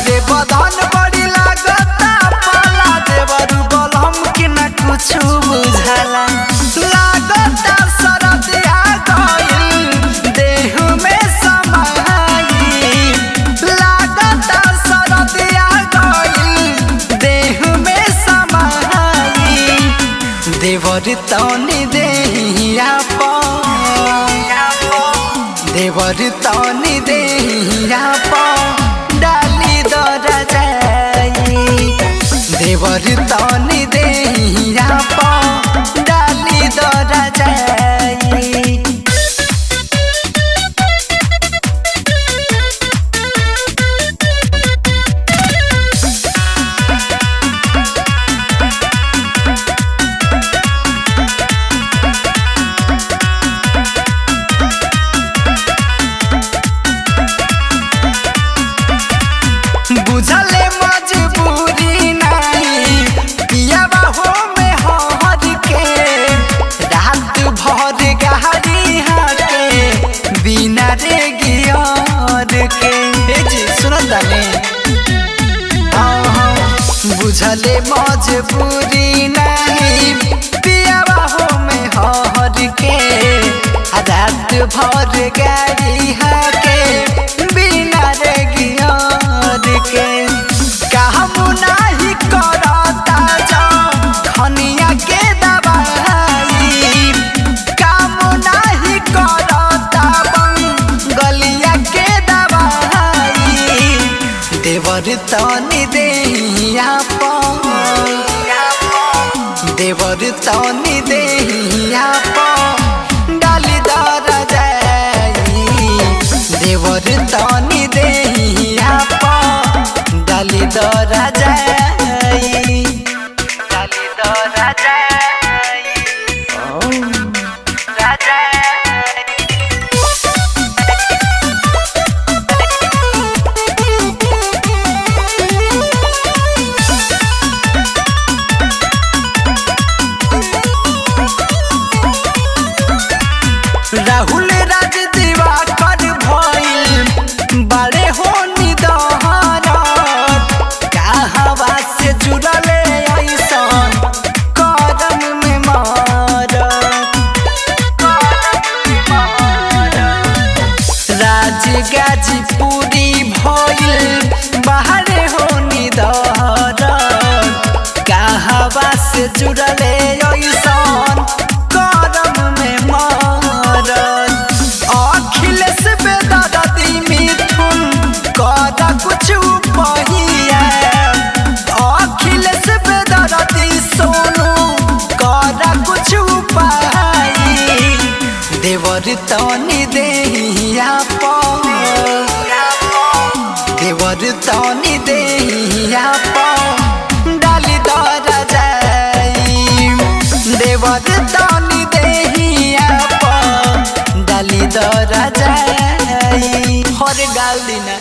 तोहरे बदन बड़ी लागता पाला देवरू बोल हम कि न कुछ बुझाला लागता सरदिया गइल देह में समाई लागता सरदिया गइल देह में समाई देवर तनी देहिया पा देवर तनी देहिया पा डाली दरा जाई देवर तनी देहिया पा डाली दरा जाई। बुझले मजबूरी नहीं पियावा हो में हर के रात भर गहरी हाके बिना रे गियार के जी सुनता ने बुझले मजबूरी नहीं पियावा हो में हर के रात भर गहरी हाके बिना रे गियार के काम नाही करता जाओ खनिया के दवाई काम नाही करता गलिया के दवाई देवर तनी देहिया पा देवर तनी देहिया पा डाली दरा जाई देवर तनी देहिया पा डाली दरा जाई डाली दरा जाई राजा राहुल राज दिवाकर भइल बड़े हो निदहरत कहवा से जुड़ले ऐसन करम में मारत राज गाजीपुरी भइल बाहरे हो निदहरत कहवा से जुड़ले ऐसन करम में मारत अखिलेश बेदर्दी मिथुन कदा कुछ पहिया अखिलेश बेदर्दी सोनू कदा कुछ पाई देवर तनी देहिया पा देवर तनी देहिया पा डाली दरा जाई देवर तनी देहिया पा डाली दरा जाई हर गाल दिना।